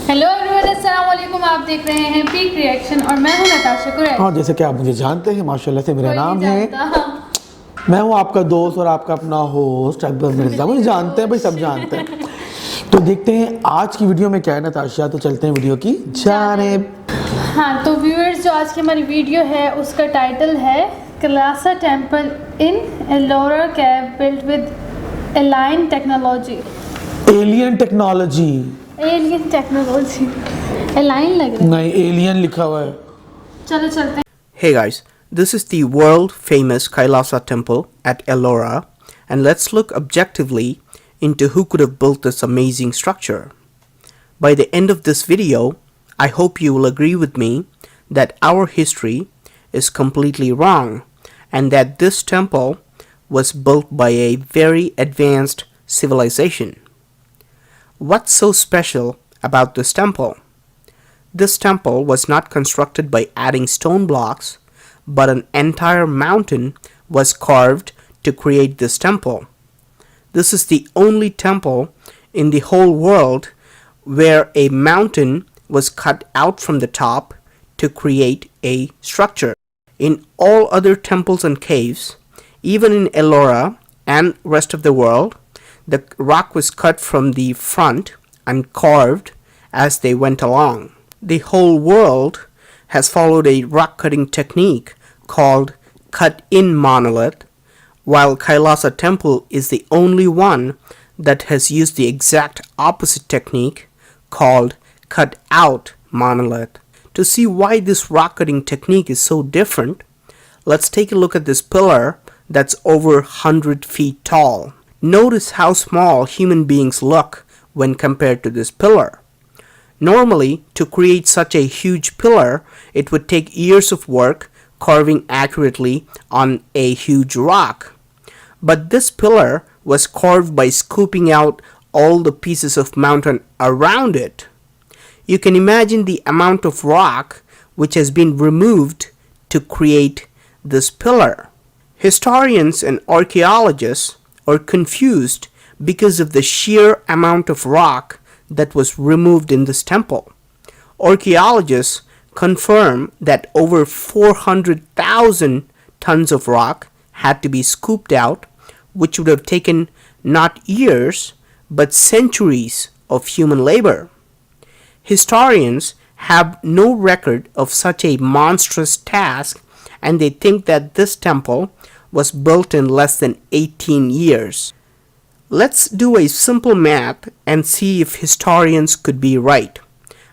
Hello everyone, अस्सलाम वालेकुम। आप देख रहे हैं पीक रिएक्शन और मैं हूं नताशा कुरैशी। और जैसे कि आप मुझे जानते हैं माशाल्लाह से मेरा नाम है, मैं हूं आपका दोस्त और आपका अपना होस्ट अकबर मिर्ज़ा। मुझे जानते हैं भाई, सब जानते हैं। तो देखते हैं आज की वीडियो में क्या है नताशा, तो चलते हैं वीडियो की जानिब। हाँ तो व्यूअर्स, जो आज की हमारी वीडियो है उसका टाइटल है Kailasa temple in Ellora cave built with align technology. Alien technology, alien technology, align लग रहा है, नहीं एलियन लिखा हुआ है। चलो चलते हैं। Hey guys, this is the world famous Kailasa temple at Ellora, and let's look objectively into who could have built this amazing structure. By the end of this video, I hope you will agree with me that our history is completely wrong and that this temple was built by a very advanced civilization. What's so special about this temple? This temple was not constructed by adding stone blocks, but an entire mountain was carved to create this temple. This is the only temple in the whole world where a mountain was cut out from the top to create a structure. In all other temples and caves, even in Ellora and rest of the world, the rock was cut from the front and carved as they went along. The whole world has followed a rock cutting technique called cut-in monolith, while Kailasa temple is the only one that has used the exact opposite technique called cut-out monolith. To see why this rock cutting technique is so different, let's take a look at this pillar that's over 100 feet tall. Notice how small human beings look when compared to this pillar. Normally, to create such a huge pillar, it would take years of work carving accurately on a huge rock. But this pillar was carved by scooping out all the pieces of mountain around it. You can imagine the amount of rock which has been removed to create this pillar. Historians and archaeologists are confused because of the sheer amount of rock that was removed in this temple. Archaeologists confirm that over 400,000 tons of rock had to be scooped out, which would have taken not years but centuries of human labor. Historians have no record of such a monstrous task, and they think that this temple was built in less than 18 years. Let's do a simple math and see if historians could be right.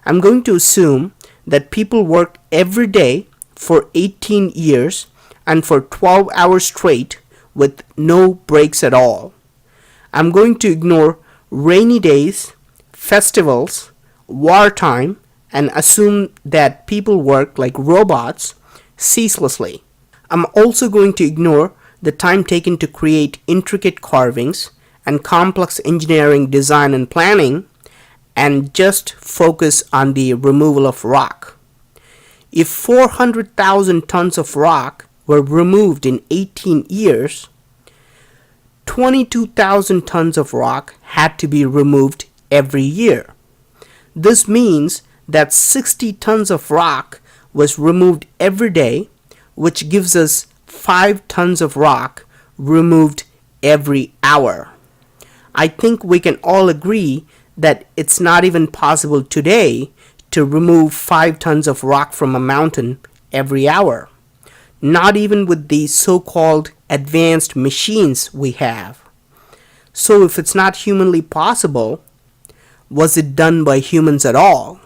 I'm going to assume that people worked every day for 18 years and for 12 hours straight with no breaks at all. I'm going to ignore rainy days, festivals, wartime, and assume that people work like robots ceaselessly. I'm also going to ignore the time taken to create intricate carvings and complex engineering design and planning, and just focus on the removal of rock. If 400,000 tons of rock were removed in 18 years, 22,000 tons of rock had to be removed every year. This means that 60 tons of rock was removed every day, which gives us 5 tons of rock removed every hour. I think we can all agree that it's not even possible today to remove 5 tons of rock from a mountain every hour. Not even with the so-called advanced machines we have. So if it's not humanly possible, was it done by humans at all?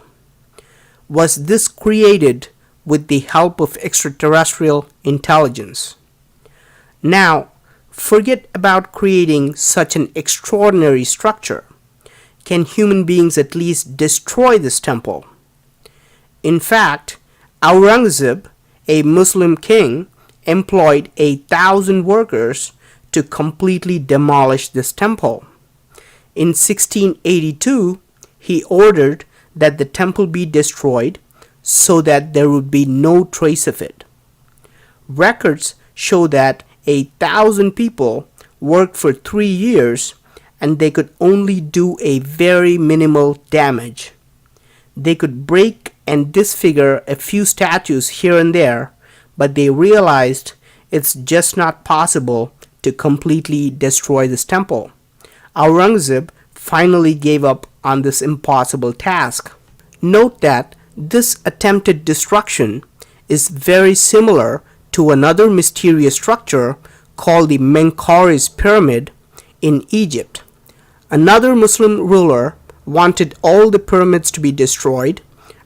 Was this created with the help of extraterrestrial intelligence? Now, forget about creating such an extraordinary structure. Can human beings at least destroy this temple? In fact, Aurangzeb, a Muslim king, employed 1,000 workers to completely demolish this temple. In 1682, he ordered that the temple be destroyed so that there would be no trace of it. Records show that 1,000 people worked for 3 years and they could only do a very minimal damage. They could break and disfigure a few statues here and there, but they realized it's just not possible to completely destroy this temple. Aurangzeb finally gave up on this impossible task. Note that this attempted destruction is very similar to another mysterious structure called the Menkaures pyramid in Egypt. Another Muslim ruler wanted all the pyramids to be destroyed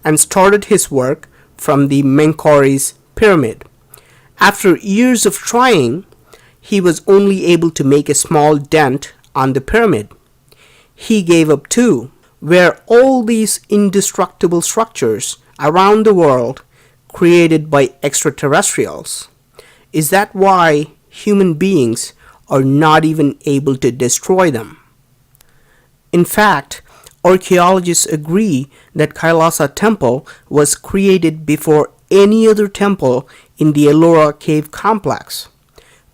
and started his work from the Menkaures pyramid. After years of trying, he was only able to make a small dent on the pyramid. He gave up too. Were all these indestructible structures around the world created by extraterrestrials? Is that why human beings are not even able to destroy them? In fact, archaeologists agree that Kailasa temple was created before any other temple in the Ellora cave complex.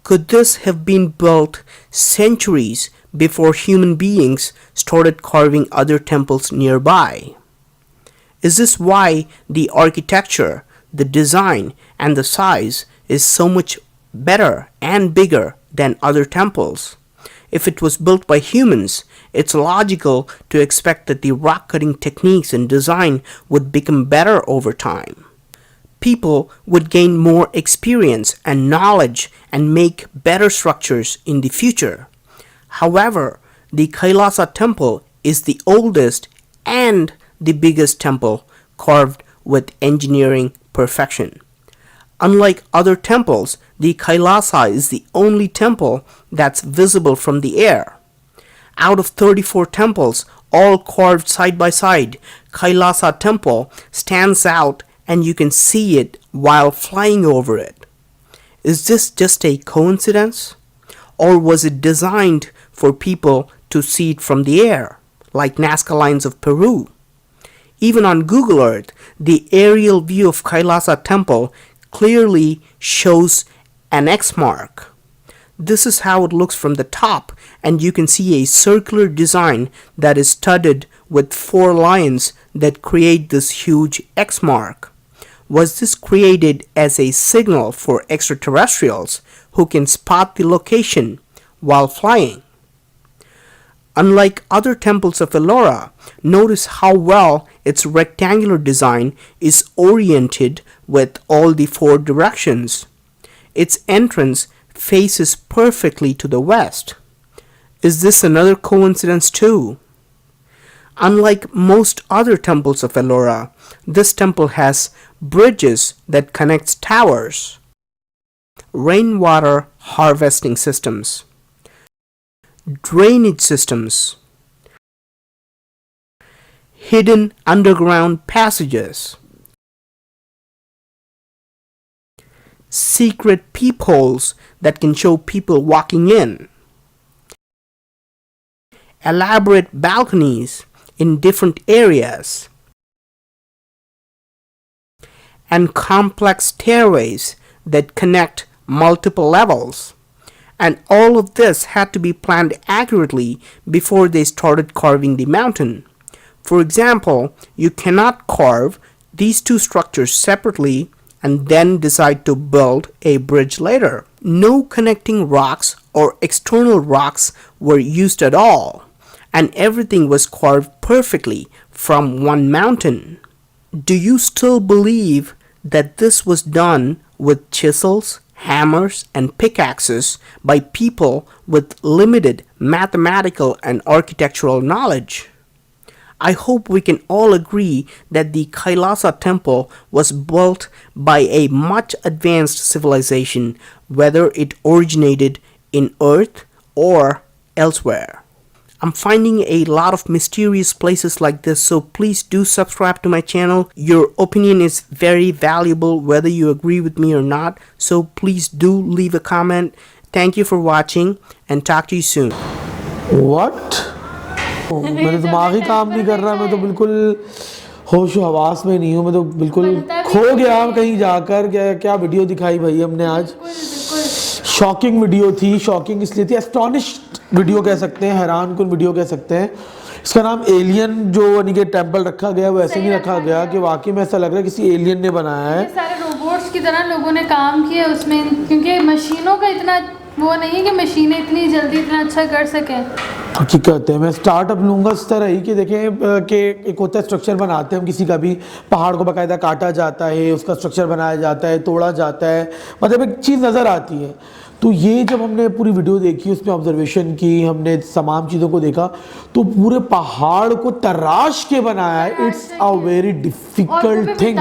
Could this have been built centuries before human beings started carving other temples nearby? Is this why the architecture, the design, and the size is so much better and bigger than other temples? If it was built by humans, it's logical to expect that the rock cutting techniques and design would become better over time. People would gain more experience and knowledge and make better structures in the future. However, the Kailasa temple is the oldest and the biggest temple carved with engineering perfection. Unlike other temples, the Kailasa is the only temple that's visible from the air. Out of 34 temples, all carved side by side, Kailasa temple stands out and you can see it while flying over it. Is this just a coincidence? Or was it designed for people to see it from the air, like Nazca Lines of Peru? Even on Google Earth, the aerial view of Kailasa temple clearly shows an X mark. This is how it looks from the top, and you can see a circular design that is studded with 4 lions that create this huge X mark. Was this created as a signal for extraterrestrials who can spot the location while flying? Unlike other temples of Ellora, notice how well its rectangular design is oriented with all the 4 directions. Its entrance faces perfectly to the west. Is this another coincidence too? Unlike most other temples of Ellora, this temple has bridges that connects towers, rainwater harvesting systems, drainage systems, hidden underground passages, secret peepholes that can show people walking in, elaborate balconies in different areas, and complex stairways that connect multiple levels. And all of this had to be planned accurately before they started carving the mountain. For example, you cannot carve these 2 structures separately and then decide to build a bridge later. No connecting rocks or external rocks were used at all, and everything was carved perfectly from one mountain. Do you still believe that this was done with chisels, hammers, and pickaxes by people with limited mathematical and architectural knowledge? I hope we can all agree that the Kailasa temple was built by a much advanced civilization, whether it originated in Earth or elsewhere. I'm finding a lot of mysterious places like this, so please do subscribe to my channel. Your opinion is very valuable whether you agree with me or not, so please do leave a comment. Thank you for watching and talk to you soon. What? मेरा दिमाग ही काम नहीं कर रहा, मैं तो बिल्कुल होश हवास में नहीं हूँ, मैं तो बिल्कुल खो गया कहीं जाकर। क्या वीडियो दिखाई भाई हमने आज। शॉकिंग वीडियो थी, शॉकिंग इसलिए थी, एस्टोनिश्ड वीडियो कह सकते हैं, हैरान कुन वीडियो कह सकते हैं। इसका नाम एलियन जो यानी कि टेम्पल रखा गया वैसे नहीं रखा गया कि वाकई में ऐसा लग रहा है किसी एलियन ने बनाया है। ये सारे रोबोट्स की तरह लोगों ने काम किया उसमें, क्योंकि मशीनों का इतना वो नहीं है कि मशीनें इतनी जल्दी इतना अच्छा कर सकें। हकीकत है, मैं स्टार्टअप लूँगा इस तरह ही कि देखें कि एक होता है स्ट्रक्चर बनाते हैं हम, किसी का भी पहाड़ को बाकायदा काटा जाता है, उसका स्ट्रक्चर बनाया जाता है, तोड़ा जाता है, मतलब एक चीज़ नज़र आती है। तो ये जब हमने पूरी वीडियो देखी, उसमें ऑब्जर्वेशन की, हमने तमाम चीज़ों को देखा, तो पूरे पहाड़ को तराश के बनाया है। It's a very difficult thing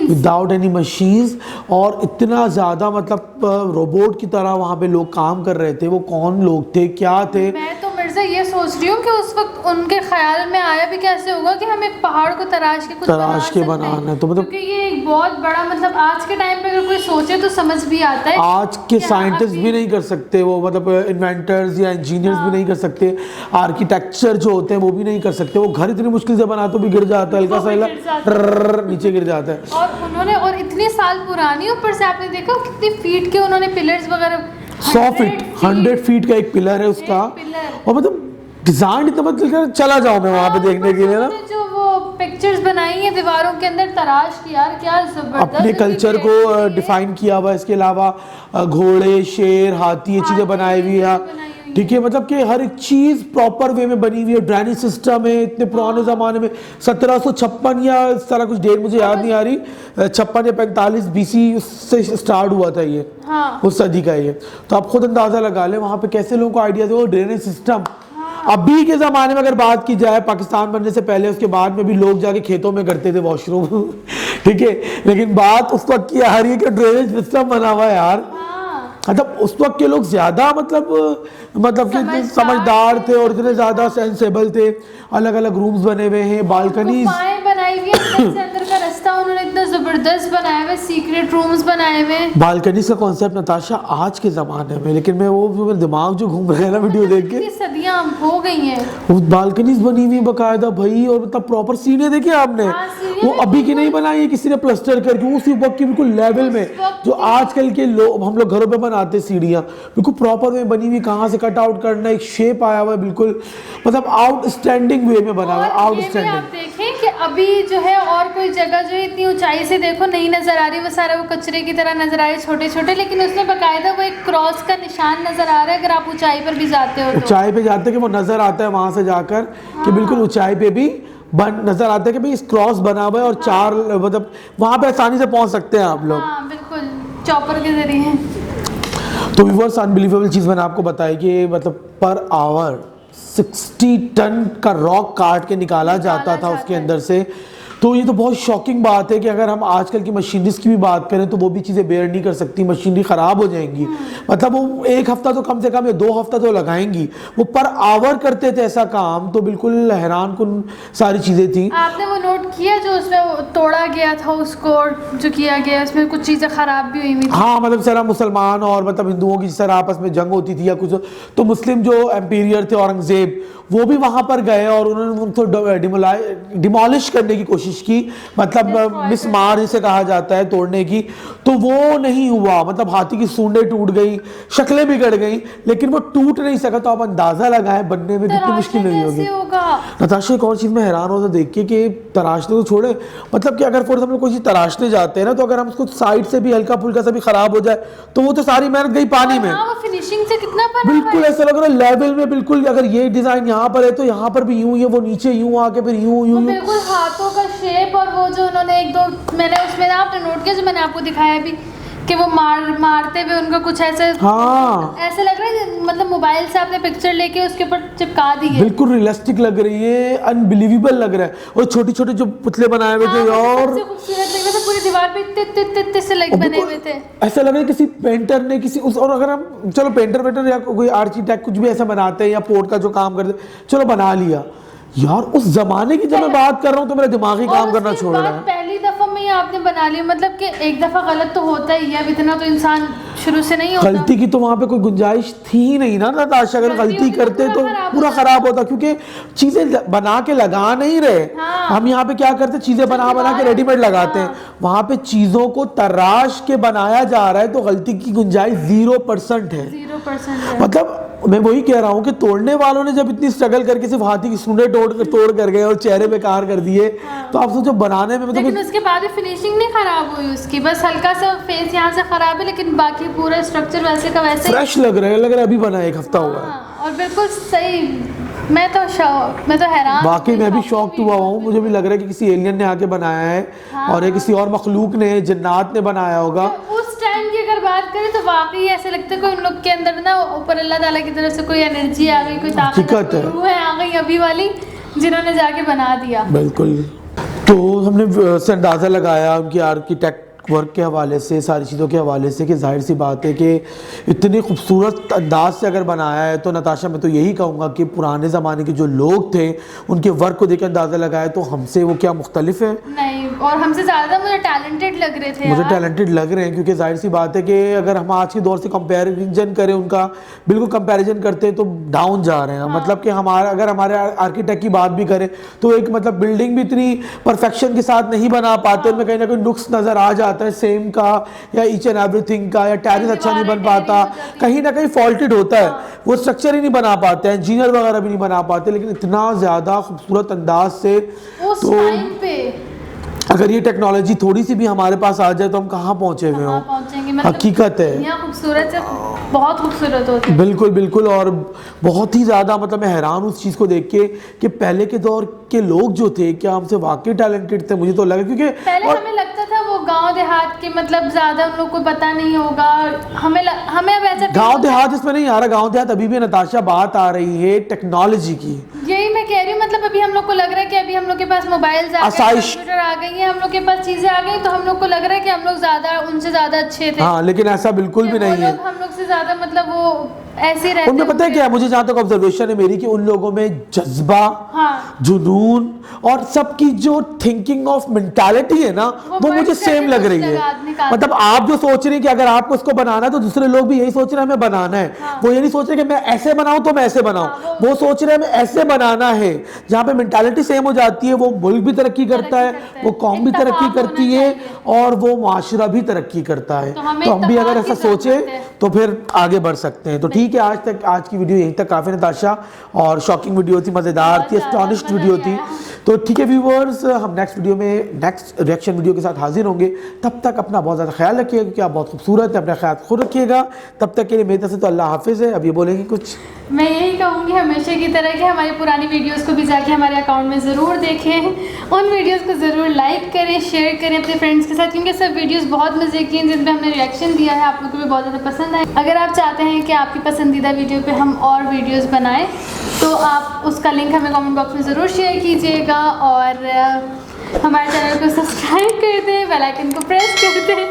without any machines, और इतना ज़्यादा मतलब रोबोट की तरह वहाँ पे लोग काम कर रहे थे। वो कौन लोग थे, क्या थे? मैं तो मिर्जा ये सोच रही हूँ कि उस वक्त उनके ख्याल में आया भी कैसे होगा कि हम एक पहाड़ को तराश के कुछ बनाना है। तो मतलब क्योंकि ये एक बहुत बड़ा, मतलब आज के टाइम पे अगर कोई सोचे तो समझ भी आता है। आज के साइंटिस्ट भी नहीं कर सकते वो, मतलब इन्वेंटर्स या इंजीनियर्स भी नहीं कर सकते, आर्किटेक्चर जो होते हैं वो भी नहीं कर सकते। वो घर इतनी मुश्किल से बना तो भी गिर जाता है, हल्का सा नीचे गिर जाता है। और उन्होंने, और इतने साल पुरानी, ऊपर से आपने देखा कितनी फीट के उन्होंने पिलर्स वगैरह, 100 फीट 100 फीट का एक पिलर है उसका। और मतलब डिजाइन इतना, मतलब चला जाऊं मैं वहां पे देखने के लिए ना, जो वो पिक्चर्स बनाई है दीवारों के अंदर, तराश की यार, क्या जबरदस्त अपने कल्चर को डिफाइन किया हुआ। इसके अलावा घोड़े, शेर, हाथी, ये चीज़ें बनाई हुई है। ठीक है, मतलब कि हर एक चीज़ प्रॉपर वे में बनी हुई है। ड्रेनेज सिस्टम है इतने पुराने ज़माने में, 1756 या इस तरह कुछ डेट मुझे याद नहीं आ रही, 56 या 45 BC उससे स्टार्ट हुआ था ये। हाँ। उस सदी का ये। तो आप खुद अंदाज़ा लगा लें वहाँ पे कैसे लोगों को आइडिया थे। ड्रेनेज सिस्टम अभी के ज़माने में अगर बात की जाए, पाकिस्तान बनने से पहले उसके बाद में भी लोग जाके खेतों में करते थे वॉशरूम ठीक है, लेकिन बात उस वक्त की आ रही है कि ड्रेनेज सिस्टम बना हुआ है यार। मतलब उस वक्त के लोग ज़्यादा मतलब कि समझदार थे और इतने ज़्यादा सेंसेबल थे। अलग अलग रूम्स बने हुए हैं, बालकनीज बनाई हुई है, अंदर का रास्ता उन्होंने इतना ज़बरदस्त बनाया हुआ है, सीक्रेट रूम्स बनाए हुए हैं। बालकनीज का कॉन्सेप्ट नताशा आज के ज़माने में, लेकिन मैं वो मेरा दिमाग जो घूम रहा है ना वीडियो देख के, सदियाँ हो गई हैं वो बालकनीज बनी हुई बाकायदा भाई, और मतलब प्रॉपर सीढ़ियाँ देखी आपने, वो अभी की नहीं बनाई है किसी ने प्लास्टर करके, उसी वक्त की बिल्कुल लेवल में जो आजकल के लोग हम लोग घरों पे बनाते सीढ़ियाँ बिल्कुल प्रॉपर में बनी हुई, कहाँ से कट आउट करना, एक शेप आया हुआ है बिल्कुल, मतलब आउटस्टैंडिंग वे में बना हुआ है। आउटस्टैंडिंग आप देखें कि अभी जो है और कोई जगह जो है इतनी ऊंचाई से देखो नहीं नजर आ रही, वो सारा वो कचरे की तरह नजर आ रही, छोटे छोटे, लेकिन उसमें बकायदा वो एक क्रॉस का निशान नजर आ रहा है अगर आप ऊंचाई पर भी जाते हो तो। ऊंचाई पे जाते कि वो नजर आता है वहां से जाकर कि बिल्कुल ऊंचाई पे भी नजर आता है कि भाई इस क्रॉस बना हुआ है और चार मतलब वहां पे आसानी से पहुंच सकते हैं आप लोग। हाँ बिल्कुल, चॉपर के जरिए। तो व्यूअर्स अनबिलीवेबल चीज़ मैंने आपको बताई कि मतलब पर आवर 60 टन का रॉक काट के निकाला जाता था उसके अंदर से। तो ये तो बहुत शॉकिंग बात है कि अगर हम आजकल की मशीनरीज की भी बात करें तो वो भी चीज़ें बेयर नहीं कर सकती, मशीनरी ख़राब हो जाएंगी। मतलब वो एक हफ्ता तो कम से कम या 2 हफ्ता तो लगाएंगी, वो पर आवर करते थे ऐसा काम, तो बिल्कुल हैरान कुन सारी चीज़ें थी। आपने वो नोट किया जो उसमें तोड़ा गया था उसको, जो किया गया उसमें कुछ चीज़ें ख़राब भी हुई थी। हाँ, मतलब सारा मुसलमान और मतलब हिंदुओं की जिस तरह आपस में जंग होती थी या कुछ, तो मुस्लिम जो एम्पीरियर थे औरंगजेब, वो भी वहाँ पर गए और उन्होंने उनको डिमोलिश करने की कोशिश की, मतलब मिसमार जिसे कहा जाता है, तोड़ने की। तो वो नहीं हुआ, मतलब हाथी की सूंडें टूट गई, शक्लें बिगड़ गई, लेकिन वो टूट नहीं सका। तो आप अंदाज़ा लगाएं बनने में कितनी मुश्किल नहीं होगी। नताशा एक और चीज़ में हैरान होता देख के कि तराशने तो छोड़े, मतलब कि अगर फॉर एग्जाम्पल कोई चीज़ तराशने जाते हैं ना, तो अगर हम उसको साइड से भी हल्का फुल्का सा भी ख़राब हो जाए तो वो तो सारी मेहनत गई पानी में। फिनिशिंग से कितना बिल्कुल ऐसा लग रहा है लेवल में, बिल्कुल अगर ये डिज़ाइन यहाँ पर है तो यहाँ पर भी यूं ही है, वो नीचे यूं आके फिर यूं बिल्कुल हाथों का शेप। और वो जो उन्होंने एक दो मैंने उसमें आपने नोट किया जो मैंने आपको दिखाया भी कि वो मारते हुए उनका कुछ ऐसे, हाँ, ऐसे लग रहा है मतलब मोबाइल से आपने पिक्चर लेके उसके ऊपर चिपका दी है, बिल्कुल रियलिस्टिक लग रही है, अनबिलीवेबल लग रहा है। और छोटे छोटे जो पुतले बनाए हुए थे और खूबसूरत लग रहे थे, पूरी दीवार पे इतने से लग बने हुए थे, ऐसा लग रहा है किसी पेंटर ने किसी उस, और अगर हम चलो पेंटर या कोई आर्किटेक्ट कुछ भी ऐसा बनाते हैं या पोर्ट का जो काम करते चलो बना लिया यार, उस जमाने की जब मैं बात कर रहा हूँ तो मेरा दिमाग ही काम करना छोड़ रहा है। पहली दफा में ही आपने बना लिया, मतलब कि एक दफा गलत तो होता ही है, अब इतना तो इंसान शुरू से नहीं होता। गलती की तो वहाँ पे कोई गुंजाइश थी ही नहीं ना नताशा, अगर गलती करते तो पूरा खराब होता, क्योंकि चीजें बना के लगा नहीं रहे। हम यहाँ पे क्या करते, चीजें बना के रेडीमेड लगाते हैं, वहाँ पे चीजों को तराश के बनाया जा रहा है, तो गलती की गुंजाइश 0% है। 100% मतलब मैं वही कह रहा हूँ कि तोड़ने वालों ने जब इतनी स्ट्रगल करके सिर्फ हाथी की सूंडें तोड़ कर गए और चेहरे बेकार कर दिए, तो आप सोचो बनाने में मतलब लेकिन उसके बाद भी फिनिशिंग नहीं खराब हुई उसकी, बस हल्का सा फेस यहाँ से खराब है, लेकिन बाकी पूरा स्ट्रक्चर वैसे का वैसे फ्रेश लग रहा है अभी बना है, 1 हफ्ता हुआ है। और बिल्कुल सही। मैं तो हैरान, बाकी मैं भी शॉक्ड हुआ हूँ, मुझे भी लग रहा है कि किसी एलियन ने आके बनाया है और ये किसी और मखलूक ने, जन्नात ने बनाया होगा। उस टाइम की अगर बात करें तो वाकई ऐसे लगता है कोई उन लोग के अंदर ना ऊपर अल्लाह ताला की तरफ से कोई एनर्जी आ गई, कोई ताकत आ गई अभी वाली, जिन्होंने जाके बना दिया। बिल्कुल। तो हमने से अंदाज़ा लगाया उनकी आर्किटेक्ट वर्क के हवाले से, सारी चीज़ों के हवाले से, कि जाहिर सी बात है कि इतनी खूबसूरत अंदाज से अगर बनाया है तो नताशा मैं तो यही कहूँगा कि पुराने ज़माने के जो लोग थे उनके वर्क को देख के अंदाज़ा लगाया तो हमसे वो क्या मुख्तलिफ है? नहीं, और हमसे ज़्यादा मुझे टैलेंटेड लग रहे थे। मुझे टैलेंटेड लग रहे हैं, क्योंकि जाहिर सी बात है कि अगर हम आज के दौर से कंपैरिजन करें उनका, बिल्कुल कंपैरिजन करते हैं तो डाउन जा रहे हैं। मतलब कि अगर हमारे आर्किटेक्ट की बात भी करें तो एक मतलब बिल्डिंग भी इतनी परफेक्शन के साथ नहीं बना पाते, उनमें कहीं ना कहीं नुक्स नज़र आ जाता है सेम का या ईच एंड एवरीथिंग का, या टेरेस अच्छा नहीं बन पाता, कहीं ना कहीं फॉल्टेड होता है, वो स्ट्रक्चर ही नहीं बना पाते, इंजीनियर वगैरह भी नहीं बना पाते। लेकिन इतना ज़्यादा खूबसूरत अंदाज से उस टाइम पे अगर ये टेक्नोलॉजी थोड़ी सी भी हमारे पास आ जाए तो हम कहाँ पहुँचे हुए हों। मतलब हकीकत है, यहाँ खूबसूरत से बहुत खूबसूरत होती है। बिल्कुल बिल्कुल। और बहुत ही ज़्यादा मतलब मैं हैरान हूँ उस चीज़ को देख के कि पहले के दौर के लोग जो थे क्या हमसे वाकई टैलेंटेड थे। मुझे तो लगा, क्योंकि पहले हमें लगता था वो गांव देहात के, मतलब ज़्यादा उन लोग को पता नहीं होगा। हमें अब ऐसा गांव देहात इसमें नहीं आ रहा, गांव देहात अभी भी नताशा बात आ रही है टेक्नोलॉजी की। यही मैं कह रही हूँ, मतलब अभी हम लोग को लग रहा है कि अभी हम लोग के पास मोबाइल आ गए, कंप्यूटर आ गई है, हम लोग के पास चीजें आ गई, तो हम लोग को लग रहा है कि हम लोग ज्यादा उनसे ज्यादा अच्छे थे। हाँ, लेकिन ऐसा बिल्कुल भी नहीं है। हम लोग से ज्यादा मतलब वो ऐसे रहते। उनमें पता है क्या, मुझे जहाँ तक ऑब्जर्वेशन है मेरी, कि उन लोगों में जज्बा, जुनून और सबकी जो थिंकिंग ऑफ मेंटालिटी है ना, वो मुझे सेम लग रही है। मतलब आप जो सोच रहे हैं कि अगर आपको इसको बनाना है तो दूसरे लोग भी यही सोच रहे हैं हमें बनाना है। वो ये नहीं सोच रहे कि मैं ऐसे बनाऊं तो मैं ऐसे बनाऊं, वो सोच रहे हैं हमें ऐसे बनाना है। जहाँ पे मेंटालिटी सेम हो जाती है, वो मुल्क भी तरक्की करता है, वो कौम भी तरक्की करती है और वो माशरा भी तरक्की करता है। तो हम भी अगर ऐसा सोचे तो फिर आगे बढ़ सकते हैं। तो ठीक है, आज की वीडियो यहीं तक काफ़ी नताशा, और शॉकिंग वीडियो थी, मज़ेदार थी, एस्टॉनिश्ड वीडियो थी। तो ठीक है व्यूअर्स, हम नेक्स्ट वीडियो में नेक्स्ट रिएक्शन वीडियो के साथ हाजिर होंगे। तब तक अपना बहुत ज़्यादा ख्याल रखिएगा, क्योंकि आप बहुत खूबसूरत है, अपना ख्याल खुद रखिएगा। तब तक के लिए मेरी तरफ से तो अल्लाह हाफिज़ है। अब ये बोलेंगे कुछ? मैं यही कहूँगी हमेशा की तरह कि हमारी पुरानी वीडियोस को भी जाके हमारे अकाउंट में ज़रूर देखें, उन वीडियोस को ज़रूर लाइक करें, शेयर करें अपने फ्रेंड्स के साथ, क्योंकि सब वीडियोस बहुत मज़े की हैं जिनमें हमने रिएक्शन दिया है, आप लोगों को भी बहुत ज़्यादा पसंद आए। अगर आप चाहते हैं कि आपकी पसंदीदा वीडियो पे हम और वीडियोस बनाएं तो आप उसका लिंक हमें कमेंट बॉक्स में ज़रूर शेयर कीजिएगा, और हमारे चैनल को सब्सक्राइब कर दें, बेल आइकन को प्रेस कर दें,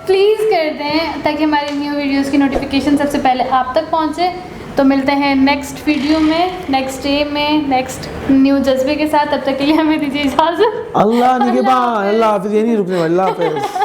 प्लीज़ कर दें, ताकि हमारी न्यू वीडियोस की नोटिफिकेशन सबसे पहले आप तक पहुँचे। तो मिलते हैं नेक्स्ट वीडियो में, नेक्स्ट डे में, नेक्स्ट न्यू जज्बे के साथ। तब तक के लिए हमें दीजिए इजाज़त। अल्लाह निगहबान, अल्लाह हाफिज़। ये नहीं रुकने वाला, अल्लाह हाफिज़।